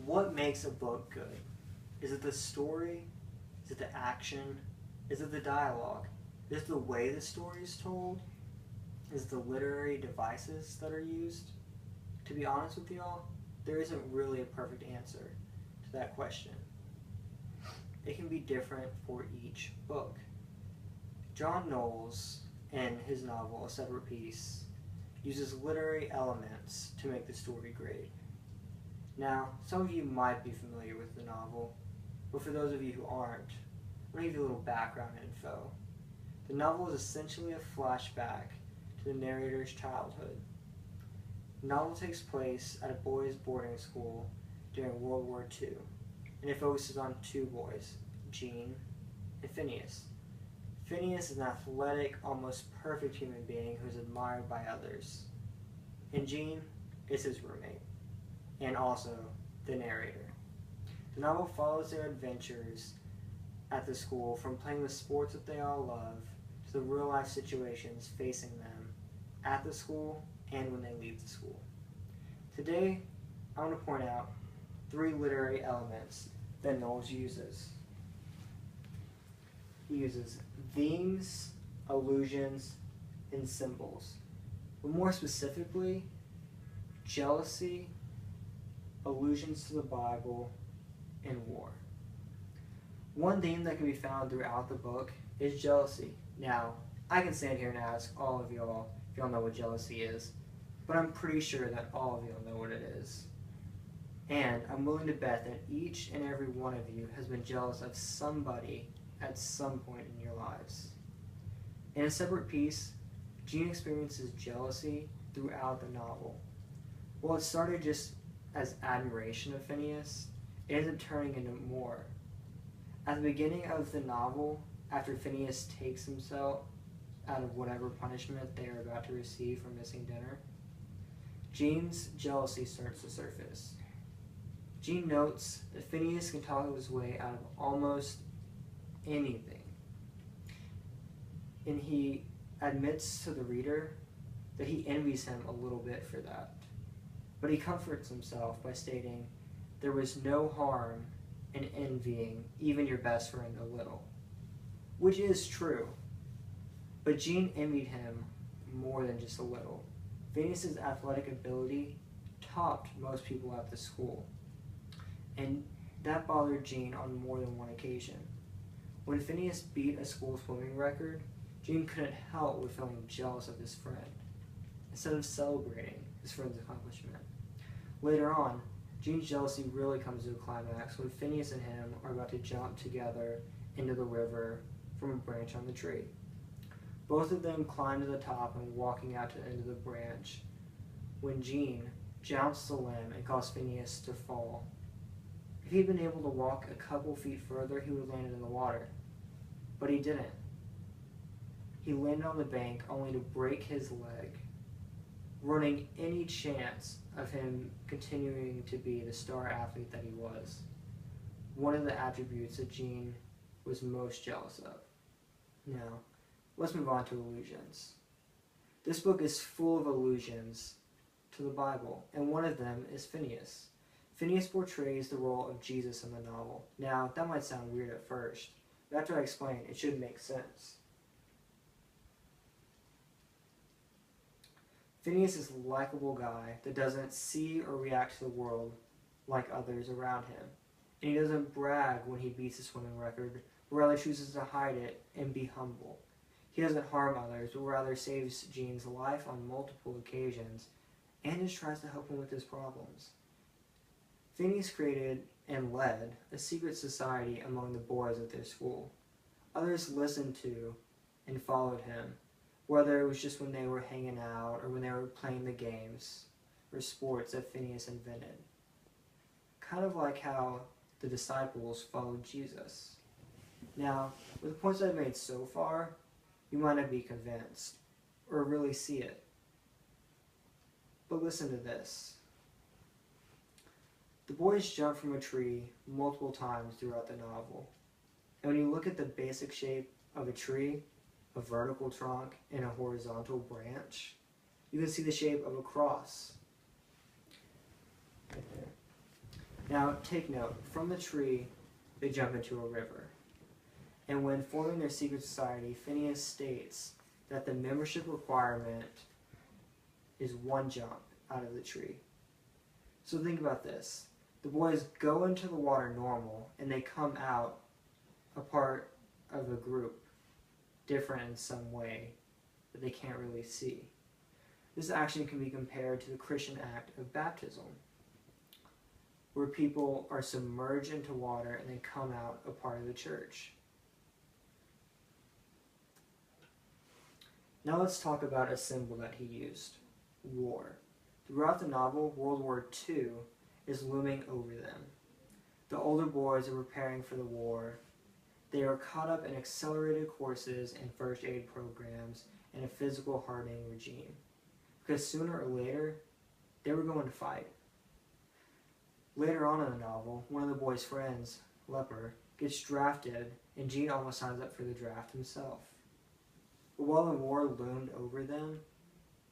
What makes a book good? Is it the story? Is it the action? Is it the dialogue? Is it the way the story is told? Is it the literary devices that are used? To be honest with y'all, there isn't really a perfect answer to that question. It can be different for each book. John Knowles, in his novel A Separate Peace, uses literary elements to make the story great. Now, some of you might be familiar with the novel, but for those of you who aren't, I'm going to give you a little background info. The novel is essentially a flashback to the narrator's childhood. The novel takes place at a boys' boarding school during World War II, and it focuses on two boys, Gene and Phineas. Phineas is an athletic, almost perfect human being who is admired by others. And Gene is his roommate, and also the narrator. The novel follows their adventures at the school, from playing the sports that they all love to the real-life situations facing them at the school and when they leave the school. Today, I want to point out 3 literary elements that Knowles uses. He uses themes, allusions, and symbols. But more specifically, jealousy, allusions to the Bible, and war. One theme that can be found throughout the book is jealousy. Now, I can stand here and ask all of y'all if y'all know what jealousy is, but I'm pretty sure that all of y'all know what it is. And I'm willing to bet that each and every one of you has been jealous of somebody at some point in your lives. In A Separate Peace, Gene experiences jealousy throughout the novel. While it started just as admiration of Phineas, it ends up turning into more. At the beginning of the novel, after Phineas takes himself out of whatever punishment they are about to receive for missing dinner, Gene's jealousy starts to surface. Gene notes that Phineas can talk his way out of almost anything, and he admits to the reader that he envies him a little bit for that. But he comforts himself by stating there was no harm in envying even your best friend a little, which is true. But Gene envied him more than just a little. Phineas's athletic ability topped most people at the school, and that bothered Gene on more than one occasion. When Phineas beat a school swimming record, Gene couldn't help but feeling jealous of his friend, instead of celebrating his friend's accomplishment. Later on, Gene's jealousy really comes to a climax when Phineas and him are about to jump together into the river from a branch on the tree. Both of them climb to the top and walking out to the end of the branch when Gene jumps the limb and causes Phineas to fall. If he'd been able to walk a couple feet further, he would have landed in the water. But he didn't. He landed on the bank only to break his leg, ruining any chance of him continuing to be the star athlete that he was. One of the attributes that Gene was most jealous of. Now, let's move on to allusions. This book is full of allusions to the Bible, and one of them is Phineas. Phineas portrays the role of Jesus in the novel. Now, that might sound weird at first, but after I explain, it should make sense. Phineas is a likable guy that doesn't see or react to the world like others around him. And he doesn't brag when he beats a swimming record, but rather chooses to hide it and be humble. He doesn't harm others, but rather saves Gene's life on multiple occasions and just tries to help him with his problems. Phineas created and led a secret society among the boys at their school. Others listened to and followed him, whether it was just when they were hanging out or when they were playing the games or sports that Phineas invented. Kind of like how the disciples followed Jesus. Now, with the points I've made so far, you might not be convinced or really see it. But listen to this. The boys jump from a tree multiple times throughout the novel. And when you look at the basic shape of a tree, a vertical trunk, and a horizontal branch, you can see the shape of a cross. Right there. Now, take note, from the tree, they jump into a river. And when forming their secret society, Phineas states that the membership requirement is one jump out of the tree. So think about this. The boys go into the water normal, and they come out a part of a group, different in some way that they can't really see. This action can be compared to the Christian act of baptism, where people are submerged into water and they come out a part of the church. Now let's talk about a symbol that he used, war. Throughout the novel, World War II is looming over them. The older boys are preparing for the war. They are caught up in accelerated courses and first aid programs and a physical hardening regime. Because sooner or later, they were going to fight. Later on in the novel, one of the boys' friends, Leper, gets drafted, and Gene almost signs up for the draft himself. But while the war loomed over them,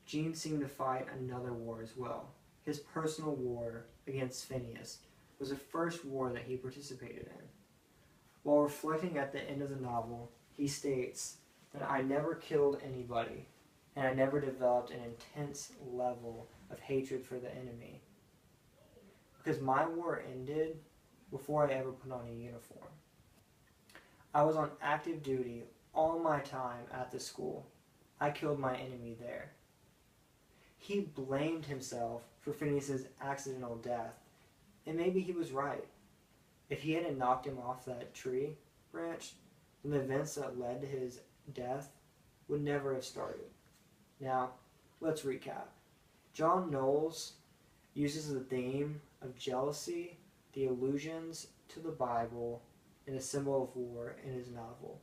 Gene seemed to fight another war as well. His personal war against Phineas was the first war that he participated in. While reflecting at the end of the novel, he states that I never killed anybody, and I never developed an intense level of hatred for the enemy. Because my war ended before I ever put on a uniform. I was on active duty all my time at the school. I killed my enemy there. He blamed himself for Phineas's accidental death, and maybe he was right. If he hadn't knocked him off that tree branch, then the events that led to his death would never have started. Now, let's recap. John Knowles uses the theme of jealousy, the allusions to the Bible, and the symbol of war in his novel.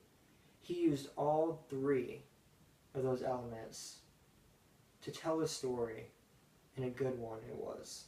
He used all three of those elements to tell a story, and a good one it was.